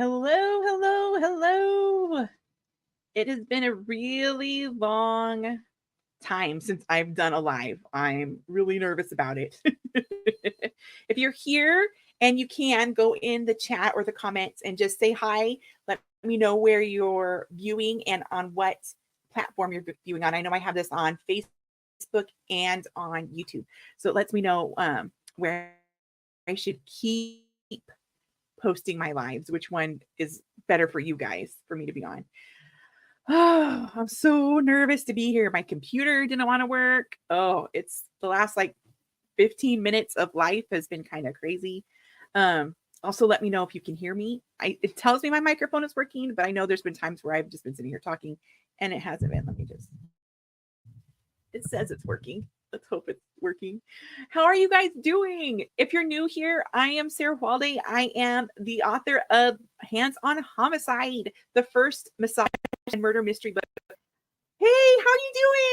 Hello, hello, hello. It has been a really long time since I've done a live. I'm really nervous about it. If you're here and you can go in the chat or the comments and just say hi, let me know where you're viewing and on what platform you're viewing on. I know I have this on Facebook and on YouTube. So it lets me know where I should keep posting my lives, which one is better for you guys for me to be on. Oh, I'm so nervous to be here. My computer didn't want to work. Oh, it's the last like 15 minutes of life has been kind of crazy. Also let me know if you can hear me. It tells me my microphone is working, but I know there's been times where I've just been sitting here talking and it hasn't been. Let me just it says it's working. Let's hope it's working. How are you guys doing? If you're new here, I am Sarah Hualde. I am the author of Hands on Homicide, the first massage and murder mystery book. Hey, how are you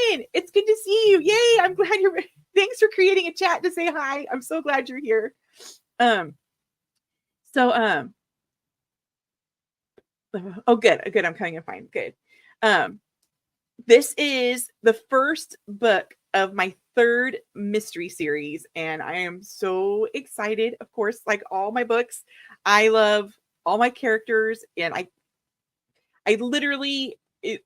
doing? It's good to see you. Yay, I'm glad you're thanks for creating a chat to say hi. I'm so glad you're here. Um so oh good. I'm coming in fine. Good. Um This is the first book of my third mystery series, and I am so excited. Of course, like all my books, I love all my characters, and I literally it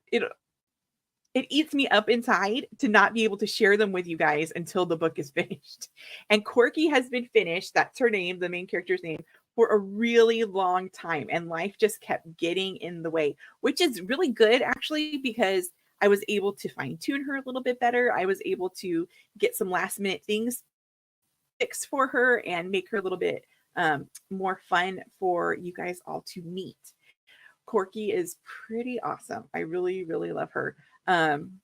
eats me up inside to not be able to share them with you guys until the book is finished. And Corky has been finished. That's her name, the main character's name, for a really long time. And life just kept getting in the way, which is really good actually, because I was able to fine tune her a little bit better. I was able to get some last minute things fixed for her and make her a little bit more fun for you guys all to meet. Corky is pretty awesome. I really, really love her. Um,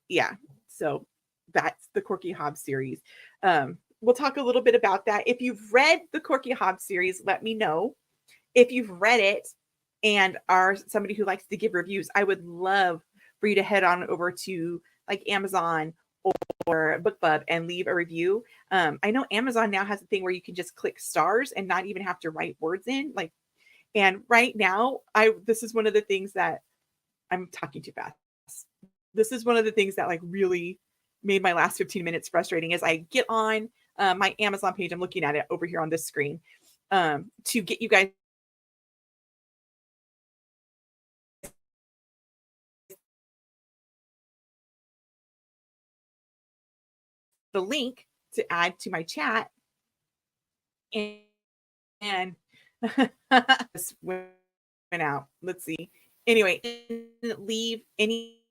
yeah, so that's the Corky Hobbs series. We'll talk a little bit about that. If you've read the Corky Hobbs series, let me know. If you've read it and are somebody who likes to give reviews, I would love for you to head on over to like Amazon or BookBub and leave a review. I know Amazon now has a thing where you can just click stars and not even have to write words in. Like, and right now, this is one of the things that I'm talking too fast. This is one of the things that like really made my last 15 minutes frustrating as I get on my Amazon page. I'm looking at it over here on this screen to get you guys the link to add to my chat. And this went out. Let's see. Anyway, leave any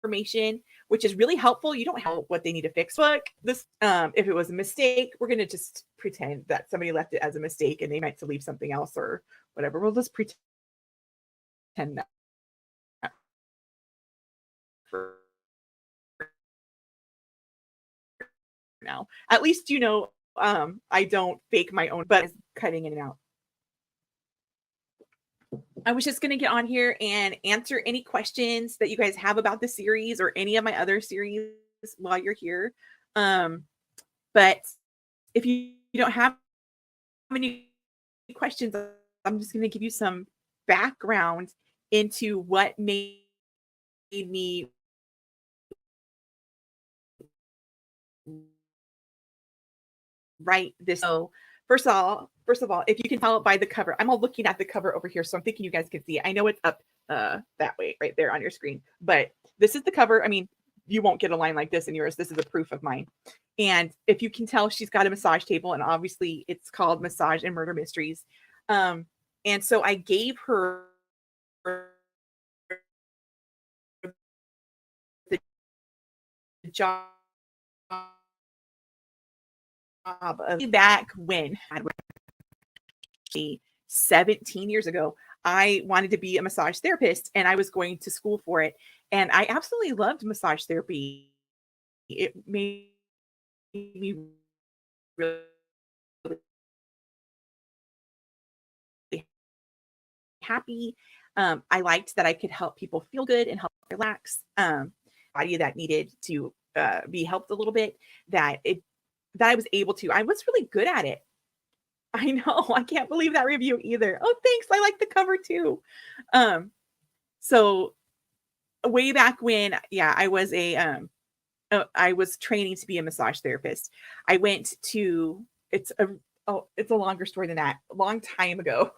information, which is really helpful. You don't have what they need to fix. Look, this if it was a mistake, we're gonna just pretend that somebody left it as a mistake and they meant to leave something else or whatever. We'll just pretend that for now. At least you know I don't fake my own, but it's cutting in and out. I was just going to get on here and answer any questions that you guys have about the series or any of my other series while you're here. But if you don't have any questions, I'm just going to give you some background into what made me write this. So first of all, if you can tell by the cover, I'm all looking at the cover over here, so I'm thinking you guys can see it. I know it's up that way, right there on your screen, but this is the cover. I mean, you won't get a line like this in yours. This is a proof of mine. And if you can tell, she's got a massage table, and obviously it's called Massage and Murder Mysteries. And so I gave her the job of back when 17 years ago. I wanted to be a massage therapist and I was going to school for it. And I absolutely loved massage therapy. It made me really happy. I liked that I could help people feel good and help relax. body that needed to be helped a little bit, that it that I was able to. I was really good at it. I know. I can't believe that review either. Oh, thanks. I like the cover too. Um, so way back when, yeah, I was training to be a massage therapist. I went to it's a it's a longer story than that. A long time ago,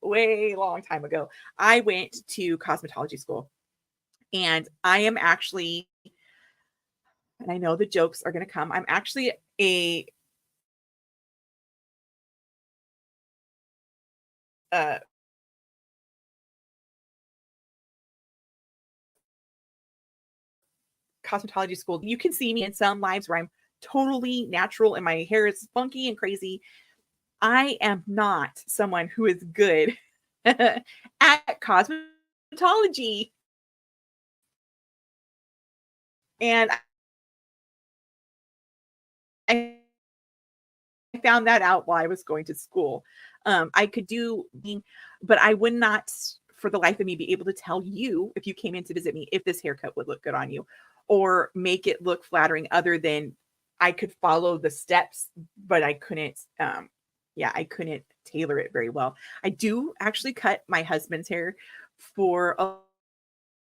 way long time ago, I went to cosmetology school, and I am actually, and I know the jokes are going to come. I'm actually a uh, cosmetology school. You can see me in some lives where I'm totally natural and my hair is funky and crazy. I am not someone who is good at cosmetology. And I found that out while I was going to school. I could do, but I would not, for the life of me, be able to tell you if you came in to visit me if this haircut would look good on you, or make it look flattering. Other than I could follow the steps, but I couldn't. Yeah, I couldn't tailor it very well. I do actually cut my husband's hair for a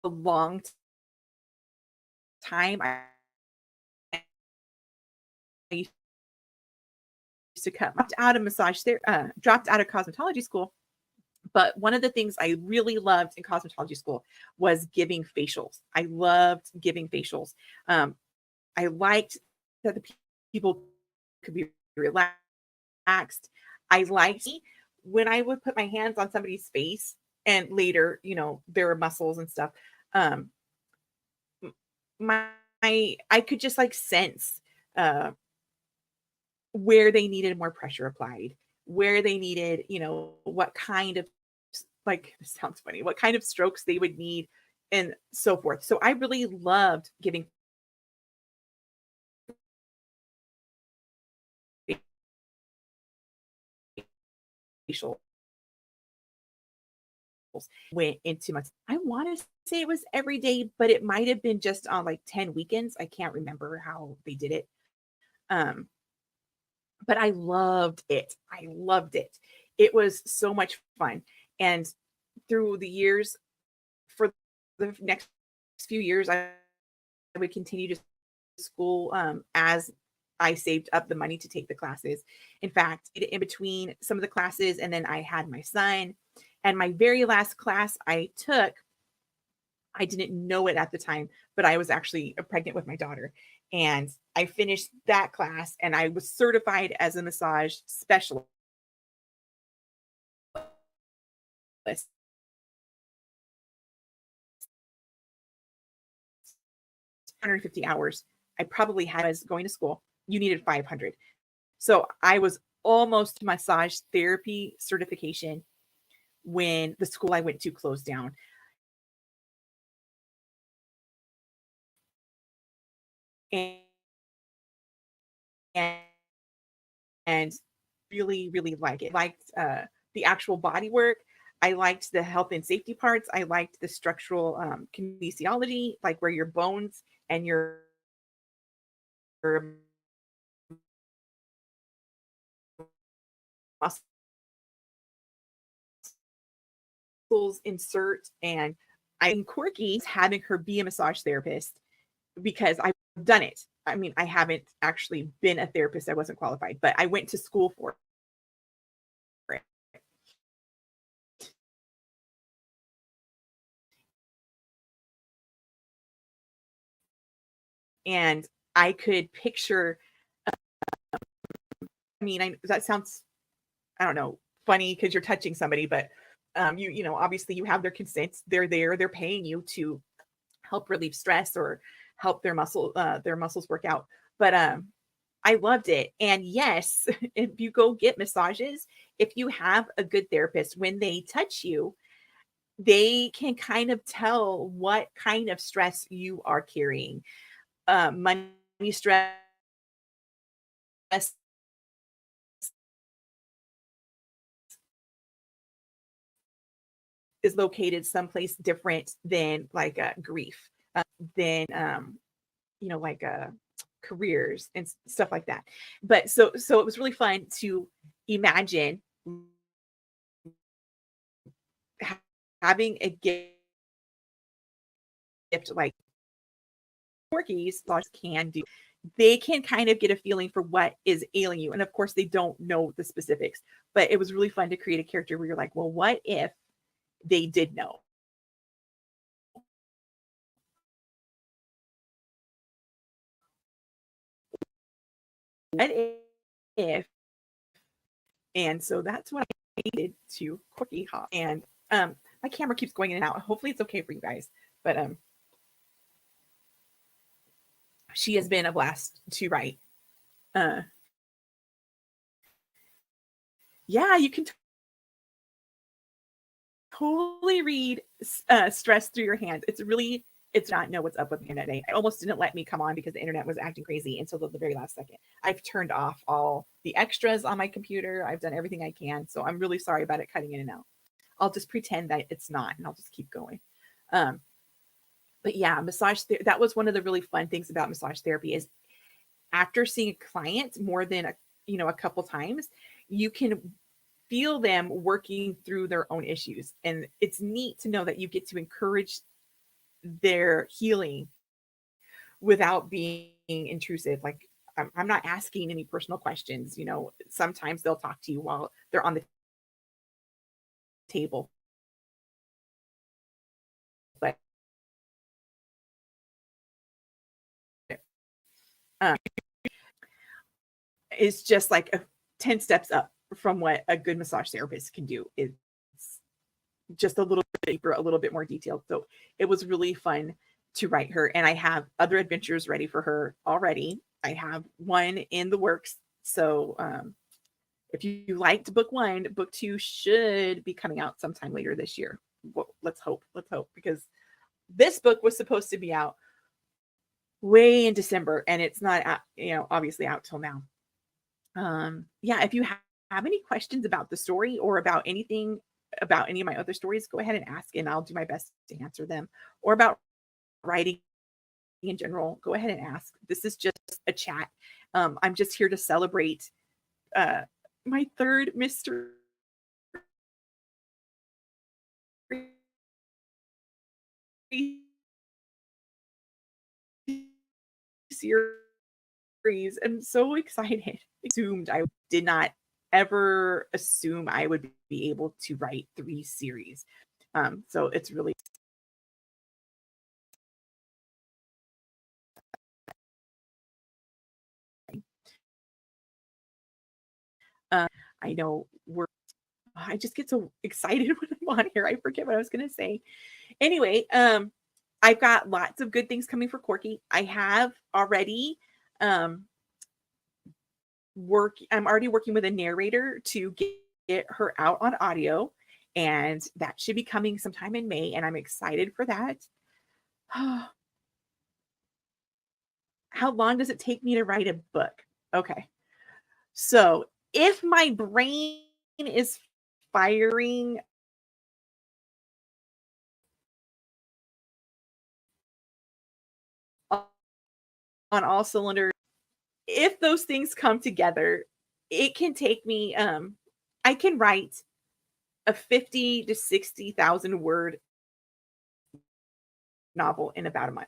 long time. I used to cut out of massage there, dropped out of cosmetology school. But one of the things I really loved in cosmetology school was giving facials. I loved giving facials. Um, I liked that the people could be relaxed. I liked when I would put my hands on somebody's face and later, their muscles and stuff. Um, my I could just like sense uh where they needed more pressure applied, where they needed, what kind of, like, this sounds funny, what kind of strokes they would need and so forth. So I really loved giving facials. Went into my, I want to say it was every day, but it might have been just on like 10 weekends. I can't remember how they did it. Um, but I loved it. I loved it. It was so much fun. And through the years, for the next few years, I would continue to school as I saved up the money to take the classes. In fact, in between some of the classes, and then I had my son. And my very last class I took, I didn't know it at the time, but I was actually pregnant with my daughter. And I finished that class and I was certified as a massage specialist. 150 hours. I probably had as going to school. You needed 500. So I was almost massage therapy certification when the school I went to closed down. And, and really, really like it. Liked the actual body work. I liked the health and safety parts. I liked the structural kinesiology, like where your bones and your muscles insert. And I think Corky's having her be a massage therapist because I've done it. I mean, I haven't actually been a therapist. I wasn't qualified, but I went to school for it. And I could picture, I mean, that sounds, I don't know, funny because you're touching somebody, but obviously you have their consent. They're there, they're paying you to help relieve stress or help their muscles work out. But I loved it. And yes, if you go get massages, if you have a good therapist, when they touch you, they can kind of tell what kind of stress you are carrying. Money stress is located someplace different than like grief. than like careers and stuff like that. But so it was really fun to imagine having a gift like Corky's can do. They can kind of get a feeling for what is ailing you. And of course, they don't know the specifics, but it was really fun to create a character where you're like, well, what if they did know? What if? And so that's what I did to Corky Hobbs. And my camera keeps going in and out. Hopefully it's okay for you guys. But she has been a blast to write. Yeah, you can totally read stress through your hands. It's not know what's up with the internet. It almost didn't let me come on because the internet was acting crazy until the very last second. I've turned off all the extras on my computer. I've done everything I can. So I'm really sorry about it cutting in and out. I'll just pretend that it's not and I'll just keep going. But yeah, that was one of the really fun things about massage therapy is after seeing a client more than a couple times, you can feel them working through their own issues. And it's neat to know that you get to encourage their healing without being intrusive. Like I'm not asking any personal questions. Sometimes they'll talk to you while they're on the table. But it's just like 10 steps up from what a good massage therapist can do. It's just a little bit deeper, a little bit more detailed. So it was really fun to write her. And I have other adventures ready for her already. I have one in the works. So if you liked book 1, book 2 should be coming out sometime later this year. Well, let's hope, because this book was supposed to be out way in December and it's not out, obviously out till now. Yeah, if you have any questions about the story or about anything about any of my other stories, go ahead and ask and I'll do my best to answer them. Or about writing in general, go ahead and ask. This is just a chat. I'm just here to celebrate my 3rd mystery series. I'm so excited. I did not ever assume I would be able to write 3 series. So it's really I know I just get so excited when I'm on here. I forget what I was going to say. Anyway, I've got lots of good things coming for Corky. I have already I'm already working with a narrator to get her out on audio, and that should be coming sometime in May, and I'm excited for that. How long does it take me to write a book? Okay. So if my brain is firing on all cylinders, if those things come together, it can take me I can write a 50 to 60,000 word novel in about a month.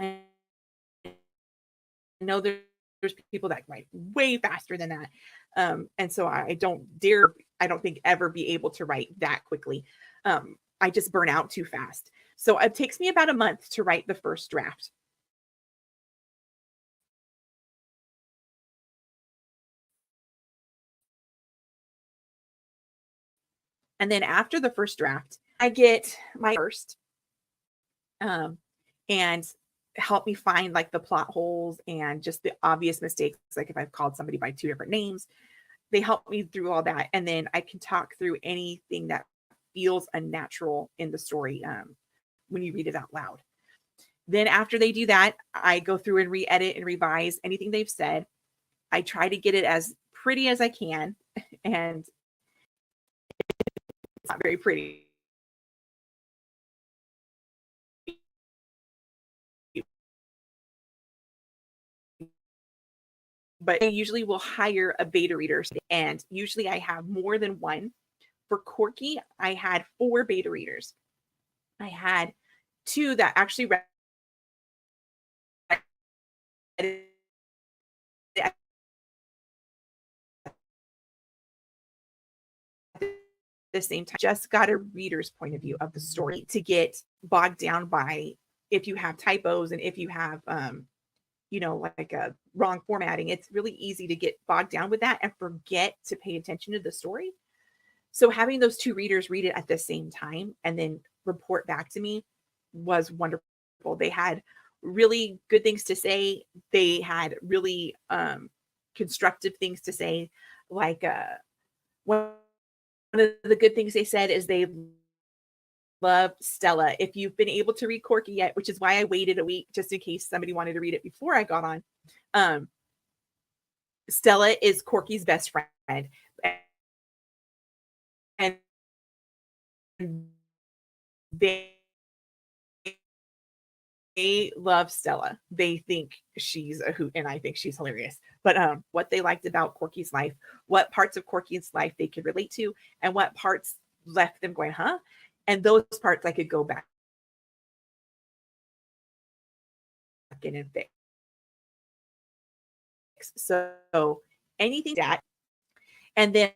I know there's people that write way faster than that. And so I don't think ever be able to write that quickly. I just burn out too fast. So it takes me about a month to write the first draft. And then after the first draft, I get my first and help me find like the plot holes and just the obvious mistakes. Like if I've called somebody by 2 different names, they help me through all that. And then I can talk through anything that feels unnatural in the story when you read it out loud. Then after they do that, I go through and re-edit and revise anything they've said. I try to get it as pretty as I can. And it's not very pretty. but I usually will hire a beta reader, and usually I have more than one. For Corky, I had 4 beta readers. I had 2 that actually read it at the same time. Just got a reader's point of view of the story to get bogged down by if you have typos and if you have like a wrong formatting. It's really easy to get bogged down with that and forget to pay attention to the story. So having those 2 readers read it at the same time and then report back to me was wonderful. They had really good things to say. They had really constructive things to say. Like one of the good things they said is they love Stella. If you've been able to read Corky yet, which is why I waited a week just in case somebody wanted to read it before I got on. Stella is Corky's best friend. And they love Stella. They think she's a hoot, and I think she's hilarious. But what they liked about Corky's life, what parts of Corky's life they could relate to, and what parts left them going, huh? And those parts I could go back in and fix. So anything that, and then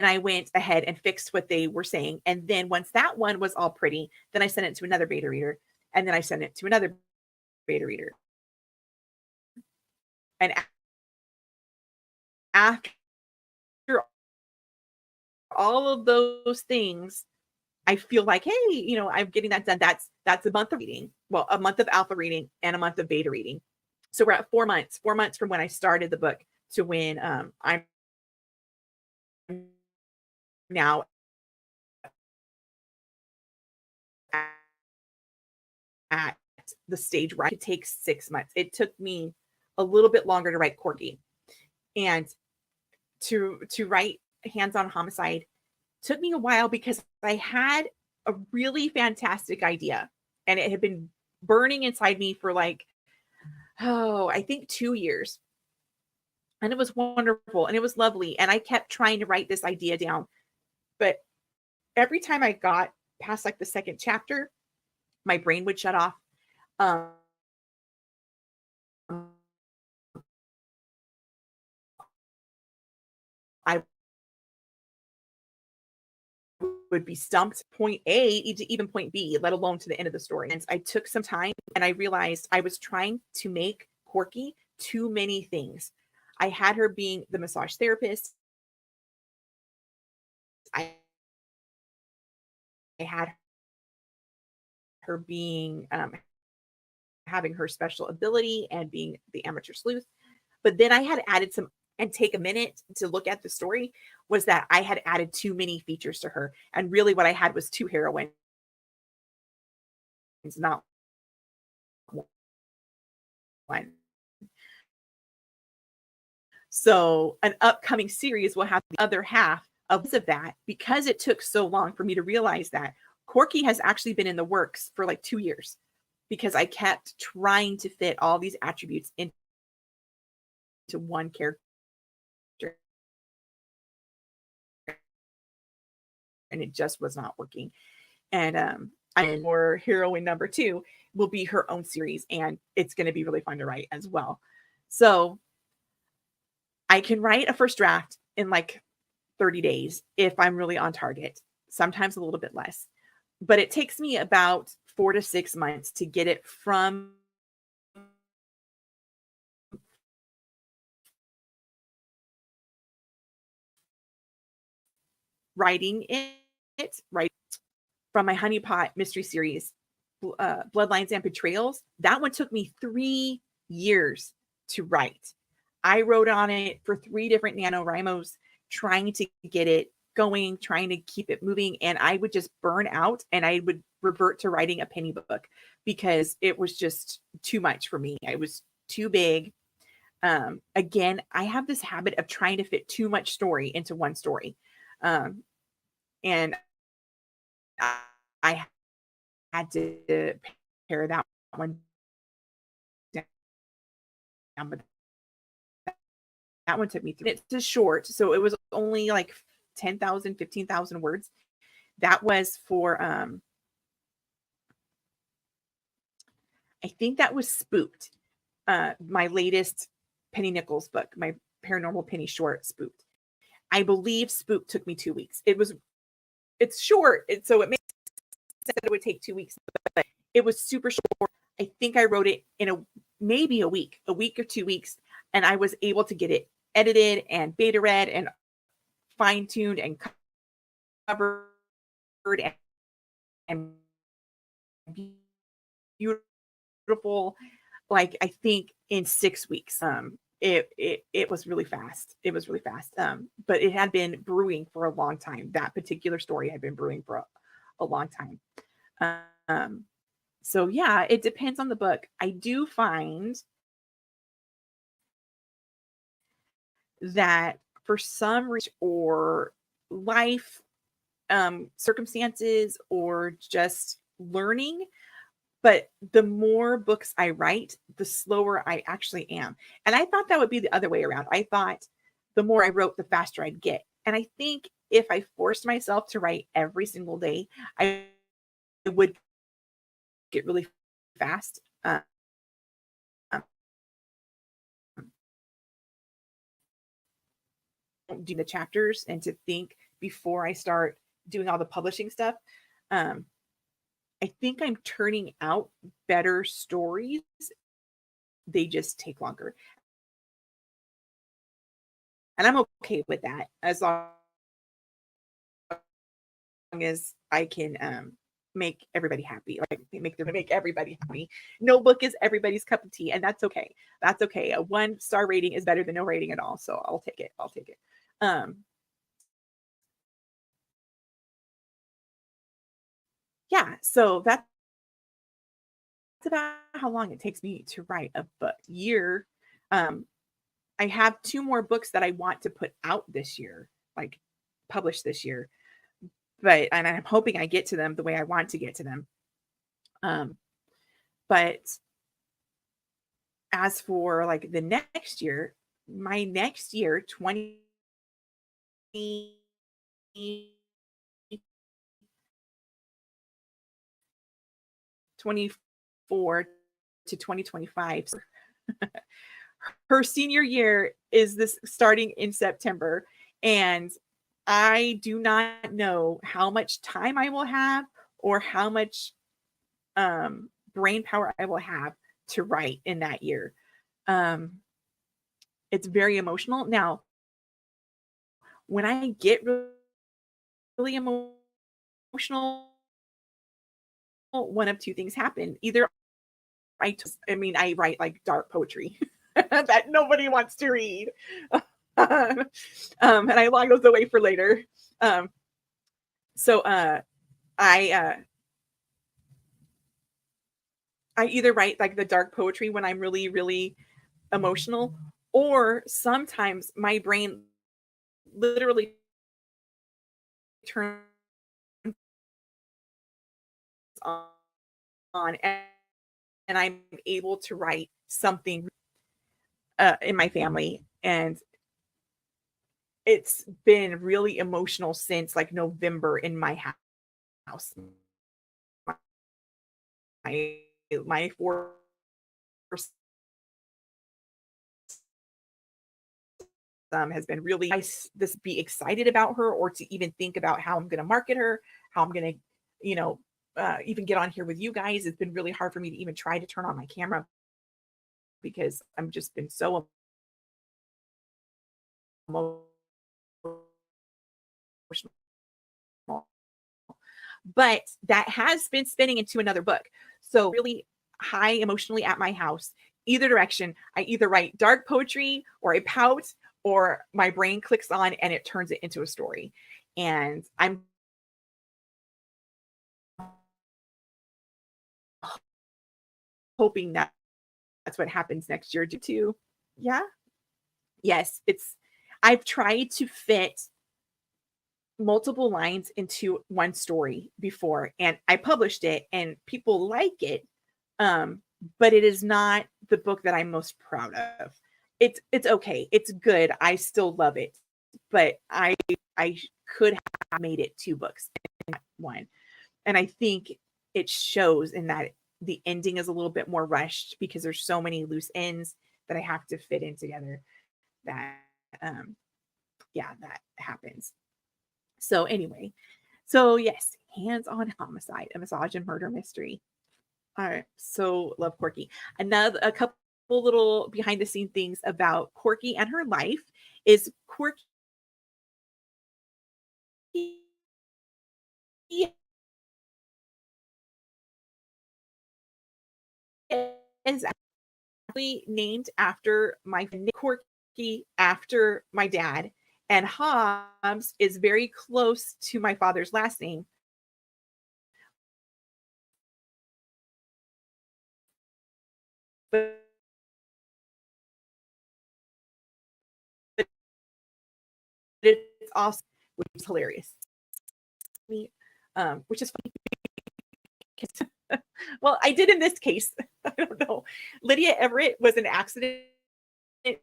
I went ahead and fixed what they were saying. And then once that one was all pretty, then I sent it to another beta reader, and then I sent it to another beta reader. And after all of those things, I feel like, hey, I'm getting that done. That's a month of reading. Well, a month of alpha reading and a month of beta reading. So we're at 4 months, 4 months from when I started the book to when I'm now at the stage where it takes 6 months. It took me a little bit longer to write Corky, and to write Hands on Homicide took me a while because I had a really fantastic idea, and it had been burning inside me for I think 2 years. And it was wonderful and it was lovely. And I kept trying to write this idea down. But every time I got past the second chapter, my brain would shut off. Um, I would be stumped point A to even point B, let alone to the end of the story. And I took some time and I realized I was trying to make Corky too many things. I had her being the massage therapist. I had her being having her special ability and being the amateur sleuth. But then I had added some, and take a minute to look at the story, was that I had added too many features to her. And really what I had was 2 heroines, not one. So an upcoming series will have the other half of that, because it took so long for me to realize that Corky has actually been in the works for 2 years, because I kept trying to fit all these attributes into one character. And it just was not working. And for heroine number 2 will be her own series, and it's going to be really fun to write as well. So I can write a first draft in 30 days if I'm really on target, sometimes a little bit less. But it takes me about 4 to 6 months to get it from writing it, right, from my Honeypot mystery series, Bloodlines and Betrayals. That one took me 3 years to write. I wrote on it for 3 different NaNoWriMos, trying to get it going, trying to keep it moving. And I would just burn out and I would revert to writing a penny book because it was just too much for me. It was too big. Again, I have this habit of trying to fit too much story into one story. And I had to pare that one down. But one took me through. It's a short, so it was only like 10,000, 15,000 words. That was for I think that was Spooked. My latest Penny Nichols book, my paranormal penny short, Spooked. I believe Spooked took me 2 weeks. It's short, so it makes sense that it would take 2 weeks, but it was super short. I think I wrote it in maybe a week or 2 weeks, and I was able to get it edited and beta read and fine tuned and covered and beautiful. Like, I think in 6 weeks. It was really fast. It was really fast. But it had been brewing for a long time. That particular story had been brewing for a long time. Um, so yeah, it depends on the book. I do find that for some reason or life circumstances or just learning, but the more books I write, the slower I actually am. And I thought that would be the other way around. I thought the more I wrote, the faster I'd get. And I think if I forced myself to write every single day, I would get really fast. Do the chapters and to think before I start doing all the publishing stuff. Um, I think I'm turning out better stories. They just take longer. And I'm okay with that as long as I can make everybody happy. Like make everybody happy. No book is everybody's cup of tea, and that's okay. That's okay. A 1-star rating is better than no rating at all. So I'll take it. I'll take it. Yeah, so that's about how long it takes me to write a book. Year. I have 2 more books that I want to put out this year, like published this year. And I'm hoping I get to them the way I want to get to them. But as for like the next year, my next year, 2024 to 2025. Her senior year is this starting in September. And I do not know how much time I will have or how much brain power I will have to write in that year. It's very emotional. Now, when I get really emotional, one of two things happen. Either I write like dark poetry that nobody wants to read. And I log those away for later. So I either write like the dark poetry when I'm really, really emotional, or sometimes my brain literally turns on and I'm able to write something in my family. And it's been really emotional since like November in my house. My four has been really nice this be excited about her or to even think about how I'm going to market her, how I'm going to, even get on here with you guys. It's been really hard for me to even try to turn on my camera because I'm just been so emotional. But that has been spinning into another book. So really high emotionally at my house, either direction. I either write dark poetry or I pout or my brain clicks on and it turns it into a story. And I'm hoping that that's what happens next year too. Yeah. Yes. I've tried to fit multiple lines into one story before and I published it and people like it. But it is not the book that I'm most proud of. it's okay. It's good. I still love it, but I could have made it 2 books in one. And I think it shows in that the ending is a little bit more rushed because there's so many loose ends that I have to fit in together that um yeah, that happens. So anyway, so yes, Hands on Homicide, a massage and murder mystery. All right, so love Corky. Another a couple little behind the scene things about Corky and her life is Corky is actually named after my Corky after my dad, and Hobbs is very close to my father's last name, but it's also which is hilarious. Which is funny. Well, I did in this case. I don't know. Lydia Everett was an accident. She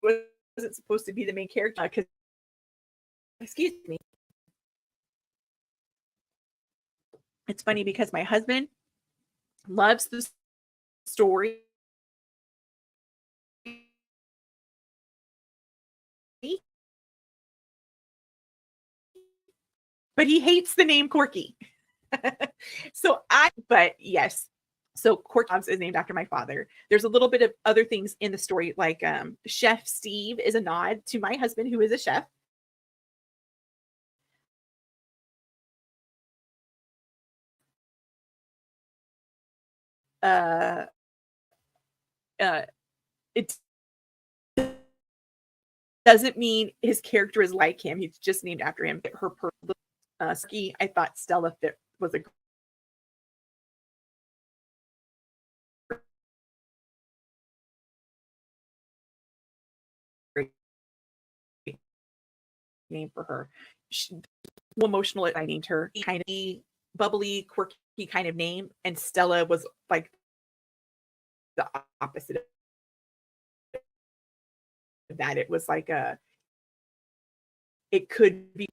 wasn't supposed to be the main character because, excuse me, it's funny because my husband loves the story, but he hates the name Corky. But yes. So Corky Hobbs is named after my father. There's a little bit of other things in the story, like Chef Steve is a nod to my husband, who is a chef. Uh, uh, it doesn't mean his character is like him. He's just named after him. Her ski. I thought Stella fit was a great name for her. She, emotional. I named her kind of bubbly, quirky kind of name, and Stella was like the opposite of that. It was like it could be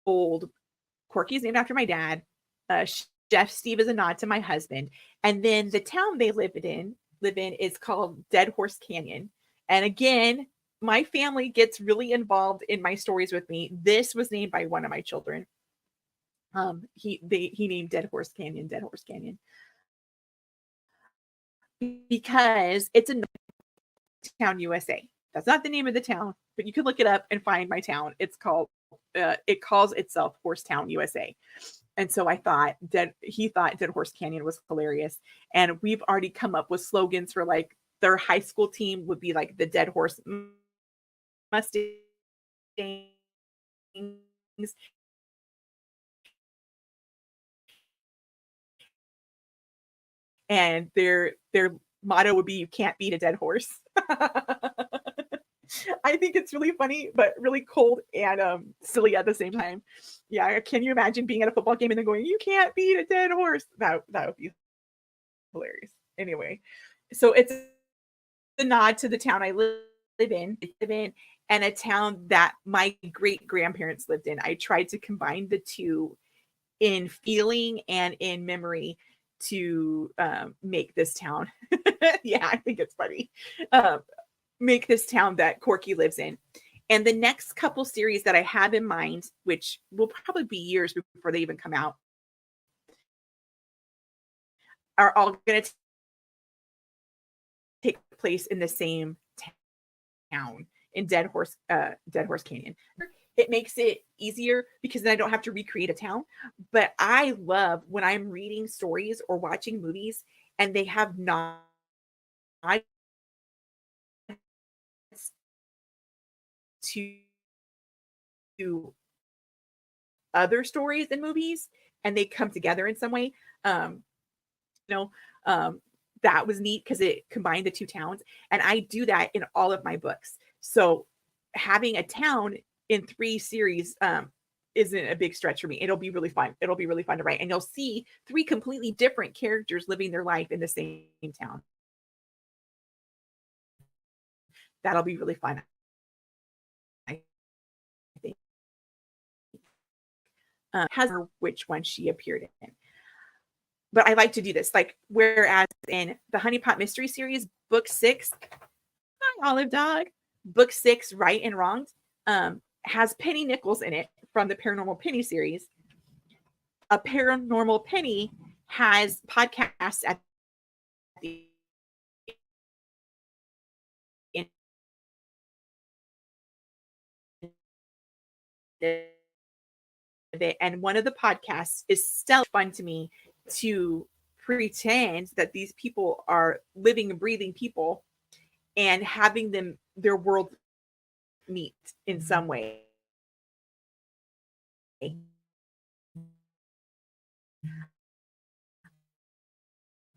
cold. Corky's named after my dad. Chef Steve is a nod to my husband, and then the town they live in is called Dead Horse Canyon. And again, my family gets really involved in my stories with me. This was named by one of my children. He named Dead Horse Canyon, because it's a town USA. That's not the name of the town, but you can look it up and find my town. It calls itself Horsetown, USA. And so he thought Dead Horse Canyon was hilarious. And we've already come up with slogans for like their high school team would be like the Dead Horse Mustangs. And their motto would be you can't beat a dead horse. I think it's really funny, but really cold and silly at the same time. Yeah, can you imagine being at a football game and then going, "You can't beat a dead horse"? That would be hilarious. Anyway, so it's a nod to the town I live in, and a town that my great grandparents lived in. I tried to combine the two in feeling and in memory to make this town. Yeah, I think it's funny. Um, make this town that Corky lives in. And the next couple series that I have in mind, which will probably be years before they even come out, are all going to take place in the same town in Dead Horse Canyon. It makes it easier because then I don't have to recreate a town. But I love when I'm reading stories or watching movies and they have nods to other stories and movies and they come together in some way. Um, you know, um, that was neat because it combined the two towns. And I do that in all of my books. So having a town in 3 series isn't a big stretch for me. It'll be really fun. It'll be really fun to write. And you'll see 3 completely different characters living their life in the same town. That'll be really fun. I think. Has which one she appeared in. But I like to do this. Like, whereas in the Honey Pot Mystery Series, book 6, hi, Olive Dog, book 6, Right and Wrongs, has Penny Nichols in it from the Paranormal Penny series. A Paranormal Penny has podcasts at the end of it. And one of the podcasts is still fun to me to pretend that these people are living and breathing people and having them, their world meet in some way.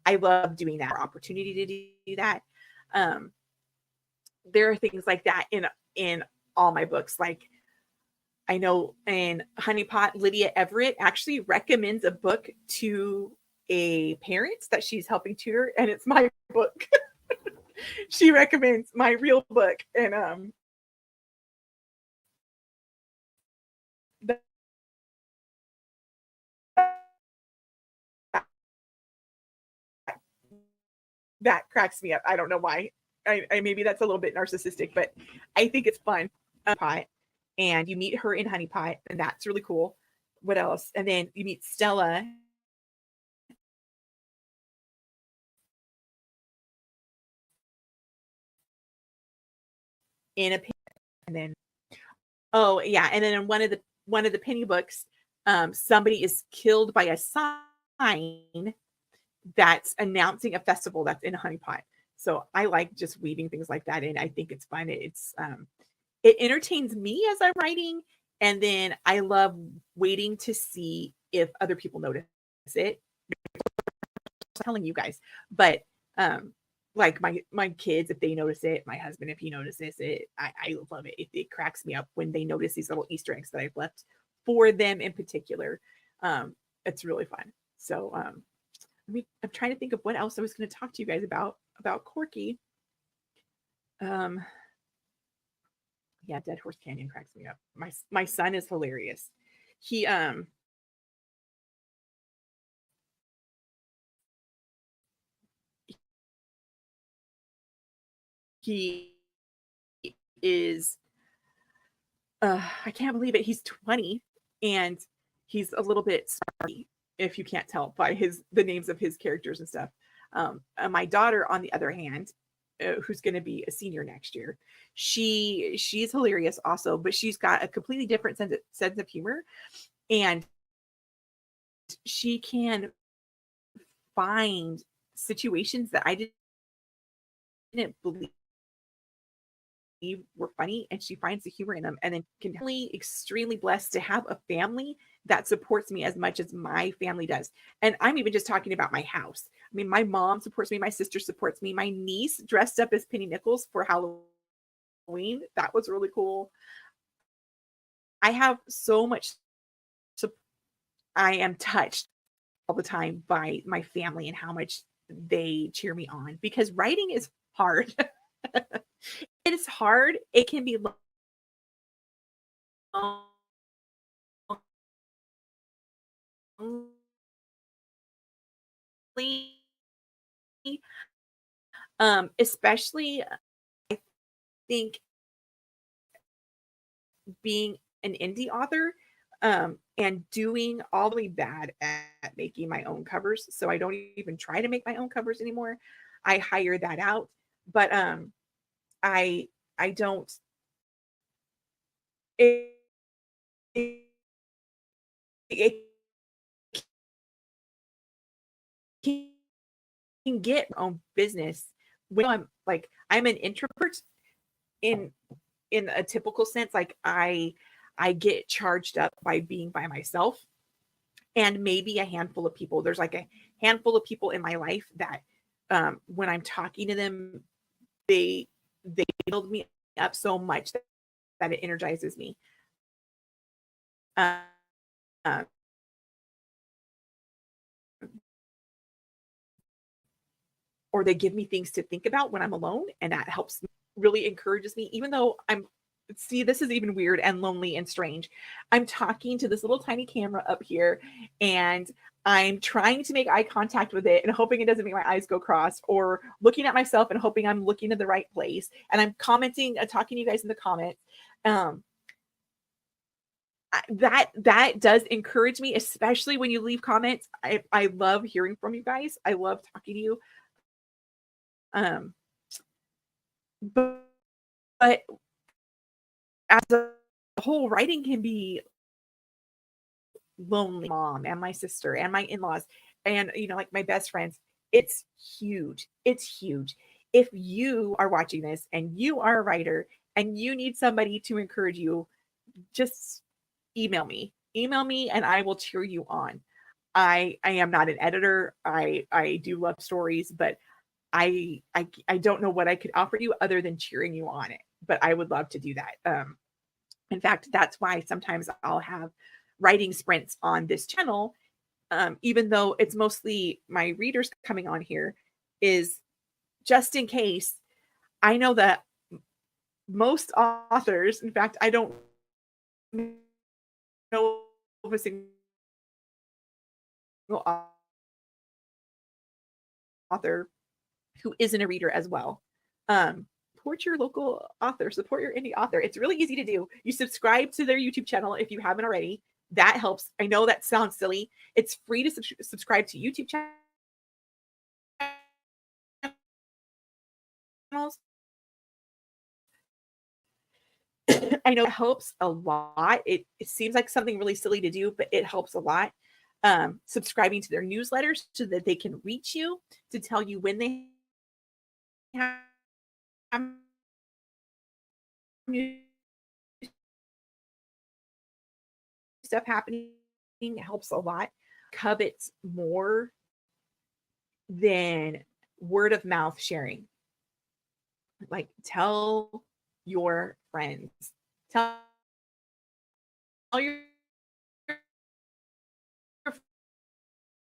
I love doing that opportunity to do that. There are things like that in all my books. Like, I know in Honey Pot, Lydia Everett actually recommends a book to a parent that she's helping tutor, and it's my book. She recommends my real book, and that, that cracks me up. I don't know why. I maybe that's a little bit narcissistic, but I think it's fun. Pot, and you meet her in Honey Pot, and that's really cool. What else? And then you meet Stella in a, and then oh yeah, and then in one of the Penny books, somebody is killed by a sign that's announcing a festival that's in a Honey Pot. So I like just weaving things like that in. I think it's fun. It entertains me as I'm writing, and then I love waiting to see if other people notice it. I'm telling you guys, but like my kids, if they notice it, my husband, if he notices it, I love it. It cracks me up when they notice these little Easter eggs that I've left for them in particular. It's really fun. So I'm trying to think of what else I was going to talk to you guys about Corky. Yeah, Dead Horse Canyon cracks me up. My son is hilarious. He he is I can't believe it. He's 20 and he's a little bit sorry if you can't tell by the names of his characters and stuff. My daughter, on the other hand, who's going to be a senior next year, she's hilarious also, but she's got a completely different sense of humor, and she can find situations that I didn't believe were funny, and she finds the humor in them, and then can be extremely blessed to have a family that supports me as much as my family does. And I'm even just talking about my house. I mean, my mom supports me, my sister supports me, my niece dressed up as Penny Nichols for Halloween. That was really cool. I have so much I am touched all the time by my family and how much they cheer me on, because writing is hard. It is hard. It can be lonely, especially I think being an indie author, and doing all the way bad at making my own covers. So I don't even try to make my own covers anymore. I hire that out. But I I don't it, it, it can get my own business when I'm an introvert in a typical sense. Like I get charged up by being by myself, and maybe a handful of people. There's like a handful of people in my life that when I'm talking to them, they build me up so much that it energizes me. Uh, uh, or they give me things to think about when I'm alone, and that helps me, really encourages me, even though see, this is even weird and lonely and strange. I'm talking to this little tiny camera up here, and I'm trying to make eye contact with it and hoping it doesn't make my eyes go cross, or looking at myself and hoping I'm looking in the right place. And I'm commenting, talking to you guys in the comments. Um, that does encourage me, especially when you leave comments. I love hearing from you guys. I love talking to you. Um, but, but as a whole, writing can be lonely. Mom and my sister and my in-laws, and like my best friends. It's huge. It's huge. If you are watching this and you are a writer and you need somebody to encourage you, just email me. Email me and I will cheer you on. I am not an editor. I do love stories, but I don't know what I could offer you other than cheering you on it. But I would love to do that. In fact, that's why sometimes I'll have writing sprints on this channel, even though it's mostly my readers coming on here, is just in case. I know that most authors, in fact, I don't know of a single author who isn't a reader as well. Support your local author, support your indie author. It's really easy to do. You subscribe to their YouTube channel if you haven't already. That helps. I know that sounds silly. It's free to subscribe to YouTube channels. I know it helps a lot. It seems like something really silly to do, but it helps a lot. Subscribing to their newsletters so that they can reach you to tell you when they have new stuff happening. Helps a lot. Covets more than word of mouth sharing. Like, tell your friends, tell your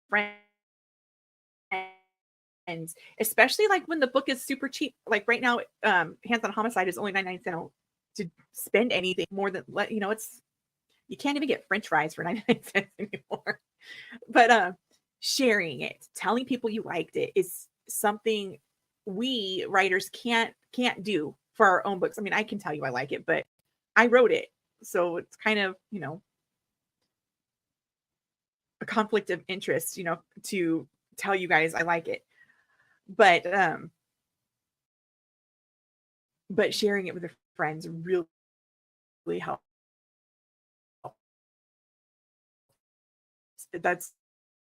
friends, especially like when the book is super cheap. Like right now, Hands on Homicide is only 99 cents to spend anything more than it's, you can't even get French fries for 99 cents anymore. But sharing it, telling people you liked it is something we writers can't do for our own books. I mean, I can tell you I like it, but I wrote it. So it's kind of, a conflict of interest, to tell you guys I like it. But sharing it with your friends really, really helps. That's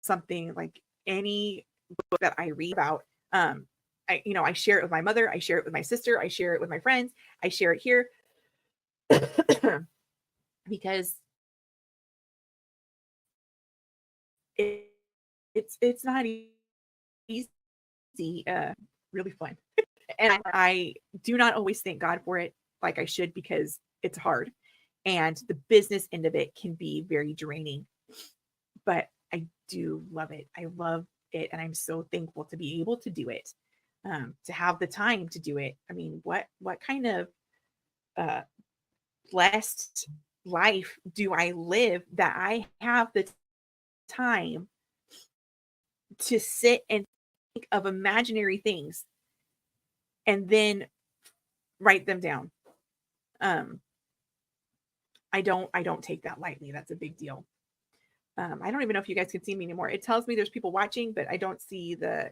something like any book that I read about. I share it with my mother, I share it with my sister, I share it with my friends, I share it here because it, it's not easy, really fun. And I do not always thank God for it like I should, because it's hard. And the business end of it can be very draining. But I do love it. I love it. And I'm so thankful to be able to do it, to have the time to do it. I mean, what kind of uh, blessed life do I live that I have the time to sit and think of imaginary things and then write them down. I don't take that lightly. That's a big deal. I don't even know if you guys can see me anymore. It tells me there's people watching, but I don't see the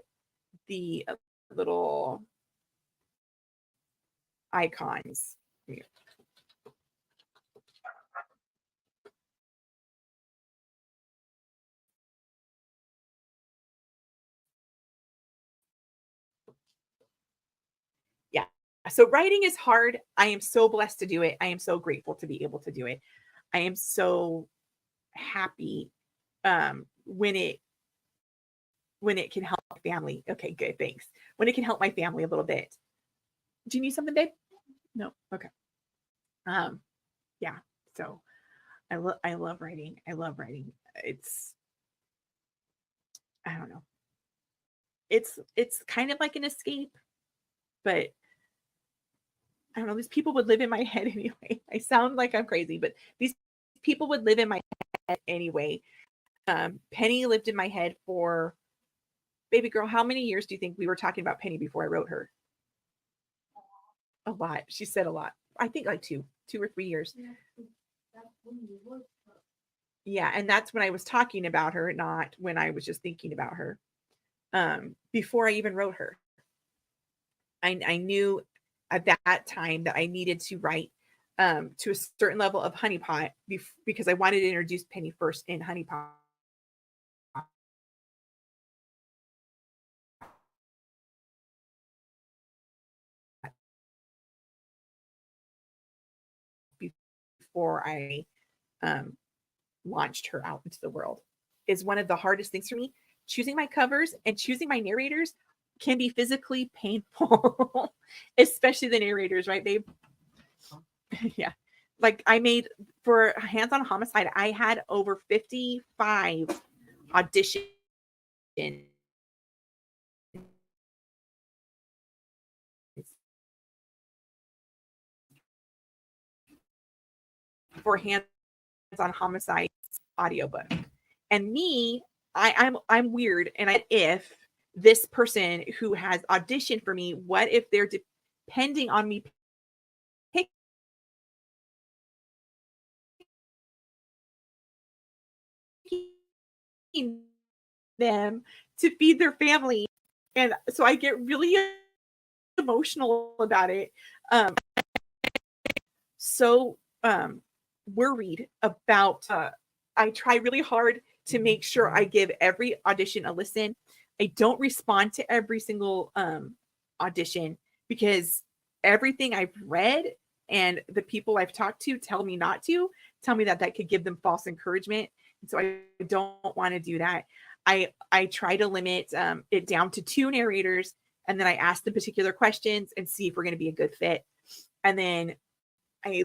little icons. Yeah. So writing is hard. I am so blessed to do it. I am so grateful to be able to do it. I am so happy when it can help family. Okay, good. Thanks. When it can help my family a little bit. Do you need something, babe? No. Okay. Um, yeah. So I love writing. I love writing. It's I don't know. It's kind of like an escape, but I don't know. These people would live in my head anyway. I sound like I'm crazy, but these people would live in my head anyway. Penny lived in my head for baby girl. How many years do you think we were talking about Penny before I wrote her? A lot. She said a lot. I think like 2 or 3 years. Yeah, and that's when I was talking about her, not when I was just thinking about her. Before I even wrote her, I knew at that time that I needed to write to a certain level of honeypot because I wanted to introduce Penny first in honeypot before I um, launched her out into the world. Is one of the hardest things for me. Choosing my covers and choosing my narrators can be physically painful, especially the narrators, right, babe? Yeah. Like I made for Hands on Homicide, I had over 55 auditions for Hands on Homicide audiobook. And me, I'm weird. And if this person who has auditioned for me, what if they're depending on me picking them to feed their family? And so I get really emotional about it. So worried about I try really hard to make sure I give every audition a listen. I don't respond to every single audition because everything I've read and the people I've talked to tell me not to, tell me that that could give them false encouragement. And so I don't want to do that. I try to limit it down to 2 narrators, and then I ask them particular questions and see if we're going to be a good fit. And then I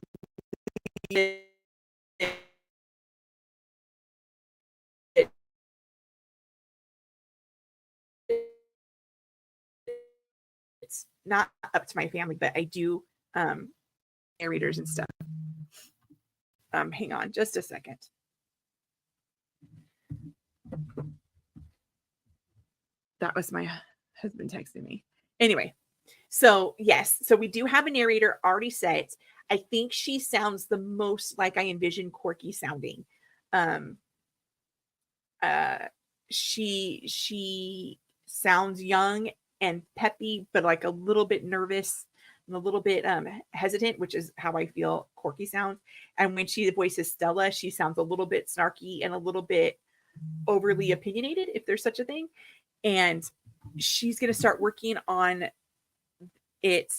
it's not up to my family, but I do narrators and stuff. Hang on just a second. That was my husband texting me. Anyway, so yes, so we do have a narrator already set. I think she sounds the most like I envision Corky sounding. Um, she sounds young and peppy, but like a little bit nervous and a little bit hesitant, which is how I feel Corky sounds. And when she voices Stella, she sounds a little bit snarky and a little bit overly opinionated, if there's such a thing. And she's going to start working on it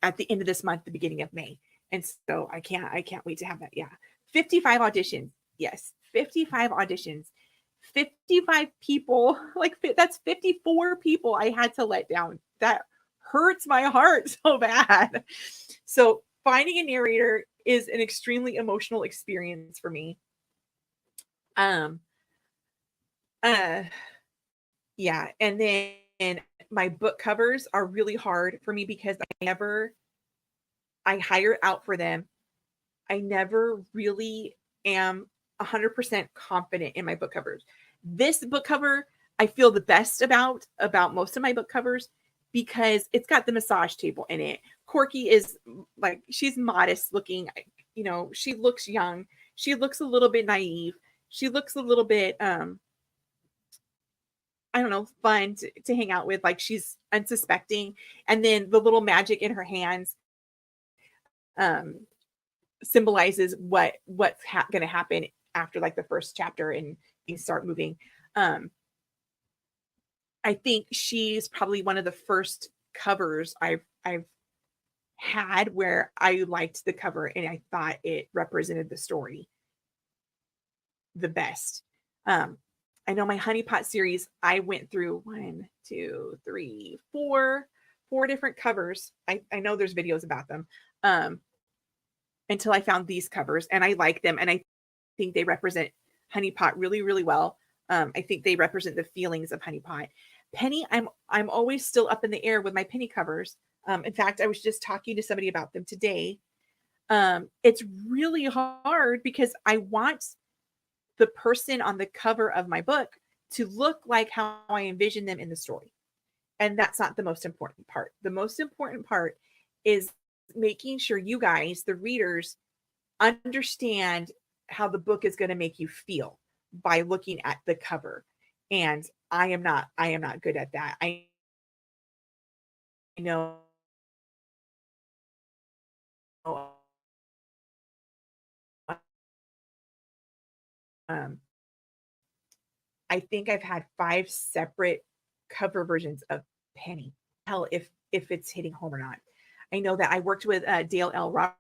at the end of this month, the beginning of May. And so I can't wait to have that. Yeah. 55 auditions. Yes. 55 auditions. 55 people. Like that's 54 people I had to let down. That hurts my heart so bad. So finding a narrator is an extremely emotional experience for me. Uh yeah, and then my book covers are really hard for me because I hire out for them. I never really am 100% confident in my book covers. This book cover I feel the best about most of my book covers because it's got the massage table in it. Corky is like she's modest looking, she looks young. She looks a little bit naive. She looks a little bit I don't know, fun to hang out with. Like she's unsuspecting. And then the little magic in her hands um, symbolizes what's going to happen after like the first chapter and things start moving. I think she's probably one of the first covers I've had where I liked the cover and I thought it represented the story the best. I know my Honey Pot series, I went through 4 different covers. I know there's videos about them. Until I found these covers, and I like them, and I think they represent Honey Pot really, really well. I think they represent the feelings of Honey Pot. Penny, I'm always still up in the air with my Penny covers. In fact, I was just talking to somebody about them today. It's really hard because I want the person on the cover of my book to look like how I envision them in the story. And that's not the most important part. The most important part is making sure you guys, the readers, understand how the book is going to make you feel by looking at the cover. And I am not good at that. I know um, I think I've had 5 separate cover versions of Penny. Hell, if it's hitting home or not. I know that I worked with Dale L. Roberts,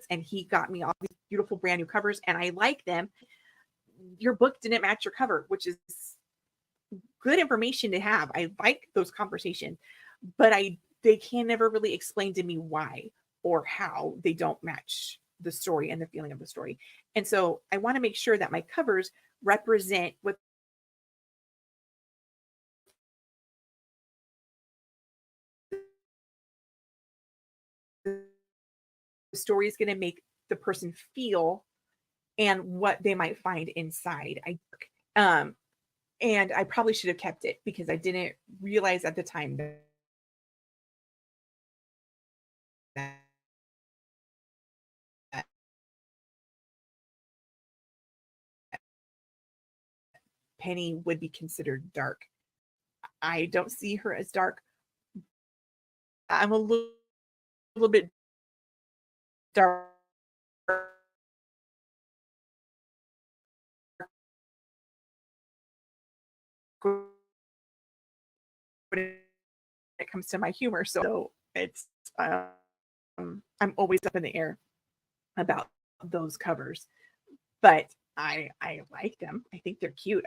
and he got me all these beautiful brand new covers, and I like them. Your book didn't match your cover, which is good information to have. I like those conversations, but they can never really explain to me why or how they don't match the story and the feeling of the story. And so I want to make sure that my covers represent what the story is going to make the person feel and what they might find inside. And I probably should have kept it because I didn't realize at the time that Penny would be considered dark. I don't see her as dark. I'm a little bit dark when it comes to my humor. So it's I'm always up in the air about those covers. But I like them. I think they're cute.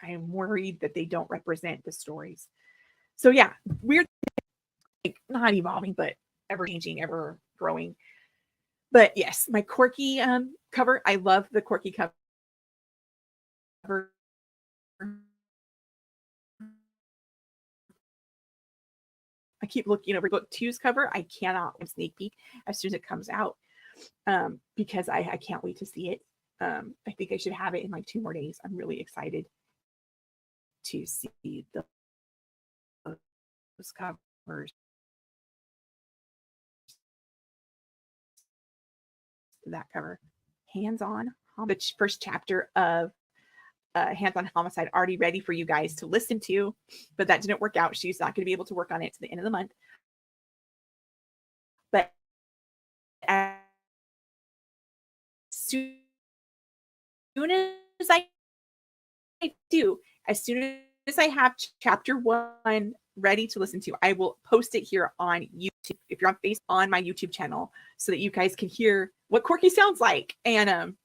I'm worried that they don't represent the stories. So yeah, weird, like not evolving, but ever changing, ever growing. But yes, my Corky cover. I love the Corky cover. I keep looking over book two's cover. I cannot sneak peek as soon as it comes out because I can't wait to see it. I think I should have it in like 2 more days. I'm really excited to see those covers. That cover, Hands On, the first chapter of Hands On Homicide, already ready for you guys to listen to, but that didn't work out. She's not going to be able to work on it to the end of the month. But as soon as I do, as soon as I have chapter 1 ready to listen to, I will post it here on YouTube. If you're on Facebook, on my YouTube channel, so that you guys can hear what Corky sounds like. And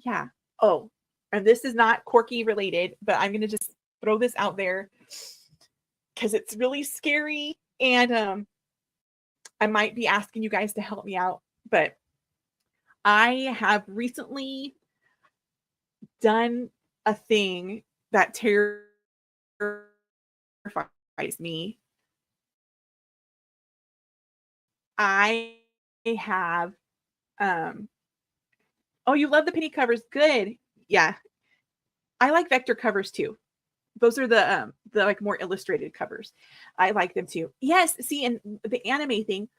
yeah. Oh, and this is not Corky related, but I'm gonna just throw this out there because it's really scary, and I might be asking you guys to help me out. But I have recently done a thing that terrifies me. I have oh, you love the penny covers. Good. Yeah. I like vector covers too. Those are the like more illustrated covers. I like them too. Yes, see, and the anime thing.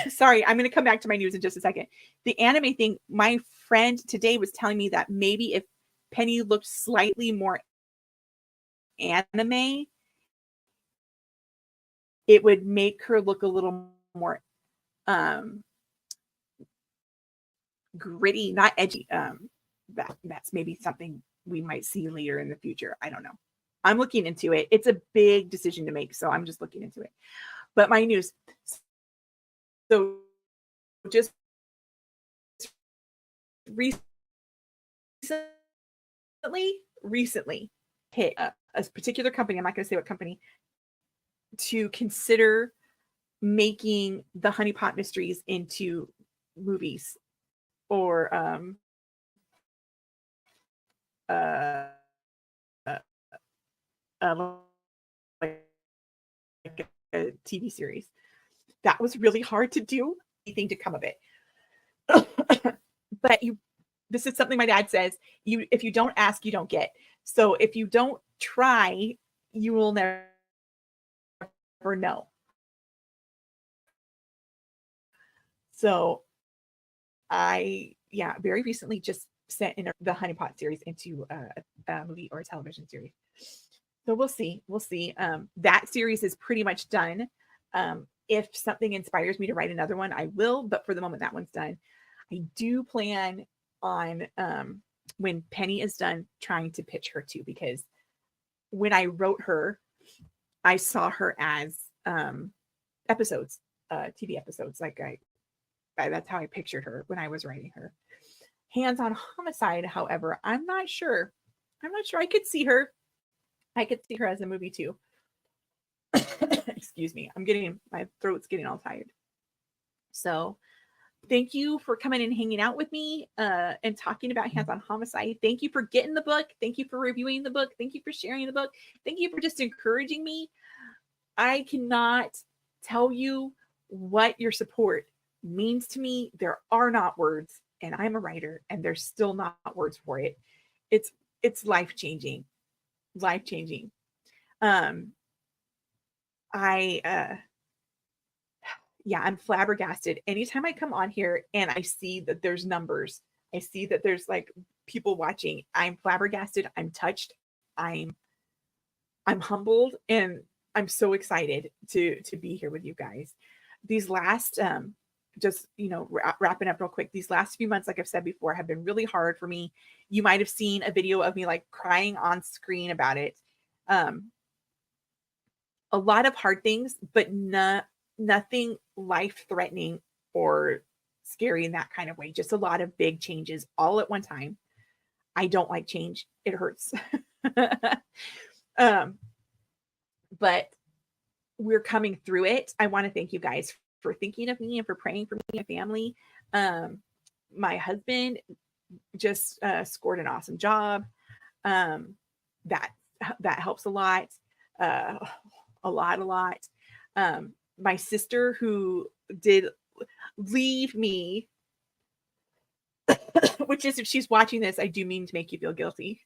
Sorry, I'm going to come back to my news in just a second. The anime thing, my friend today was telling me that maybe if Penny looked slightly more anime, it would make her look a little more gritty, not edgy. that's maybe something we might see later in the future. I don't know. I'm looking into it. It's a big decision to make, so I'm just looking into it. But my news. So just recently hit a particular company. I'm not going to say what company, to consider making the Honey Pot Mysteries into movies or uh, like a TV series. That was really hard to do. Anything to come of it. But this is something my dad says, if you don't ask, you don't get. So if you don't try, you will never know. So I very recently just sent in the Honey Pot series into a movie or a television series. So we'll see. That series is pretty much done. If something inspires me to write another one, I will. But for the moment, that one's done. I do plan on, when Penny is done, trying to pitch her too, because when I wrote her, I saw her as episodes, TV episodes. Like that's how I pictured her when I was writing her. Hands on Homicide, however, I'm not sure. I could see her as a movie too. Excuse me. My throat's getting all tired. So thank you for coming and hanging out with me and talking about Hands on Homicide. Thank you for getting the book. Thank you for reviewing the book. Thank you for sharing the book. Thank you for just encouraging me. I cannot tell you what your support means to me. There are not words, and I'm a writer, and there's still not words for it. It's life-changing. Life-changing. I'm flabbergasted. Anytime I come on here and I see that there's numbers, I see that there's like people watching, I'm flabbergasted. I'm touched. I'm humbled, and I'm so excited to be here with you guys. These last, just, wrapping up real quick, these last few months, like I've said before, have been really hard for me. You might have seen a video of me like crying on screen about it. A lot of hard things, but nothing life-threatening or scary in that kind of way. Just a lot of big changes all at one time. I don't like change. It hurts. But we're coming through it. I want to thank you guys for thinking of me and for praying for me and my family. My husband just scored an awesome job. That helps a lot. A lot. My sister, who did leave me, which is, if she's watching this, I do mean to make you feel guilty.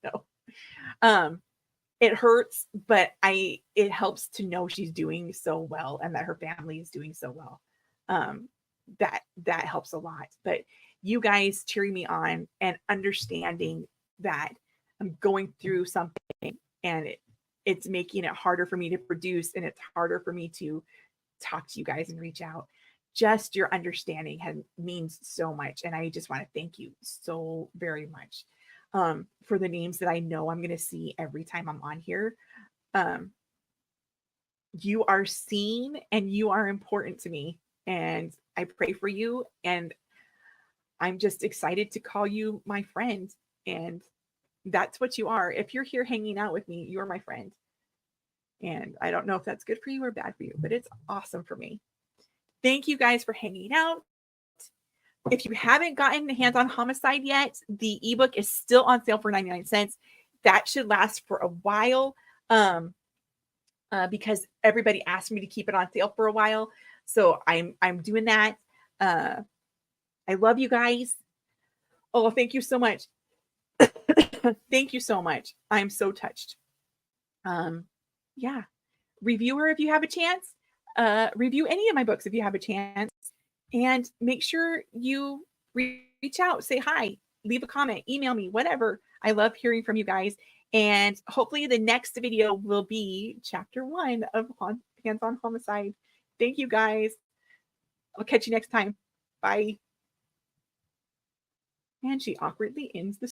No. It hurts, but it helps to know she's doing so well and that her family is doing so well. That helps a lot. But you guys cheering me on and understanding that I'm going through something, and it's making it harder for me to produce, and it's harder for me to talk to you guys and reach out. Just your understanding means so much. And I just want to thank you so very much. For the names that I know I'm going to see every time I'm on here. You are seen and you are important to me, and I pray for you, and I'm just excited to call you my friend. And that's what you are. If you're here hanging out with me, you're my friend. And I don't know if that's good for you or bad for you, but it's awesome for me. Thank you guys for hanging out. If you haven't gotten Hands on Homicide yet, the ebook is still on sale for 99 cents. That should last for a while, because everybody asked me to keep it on sale for a while. So I'm doing that. I love you guys. Oh, thank you so much. Thank you so much. I'm so touched. Review her if you have a chance. Review any of my books if you have a chance. And make sure you reach out, say hi, leave a comment, email me, whatever. I love hearing from you guys. And hopefully the next video will be chapter 1 of Hands on Homicide. Thank you guys. I'll catch you next time. Bye. and she awkwardly ends the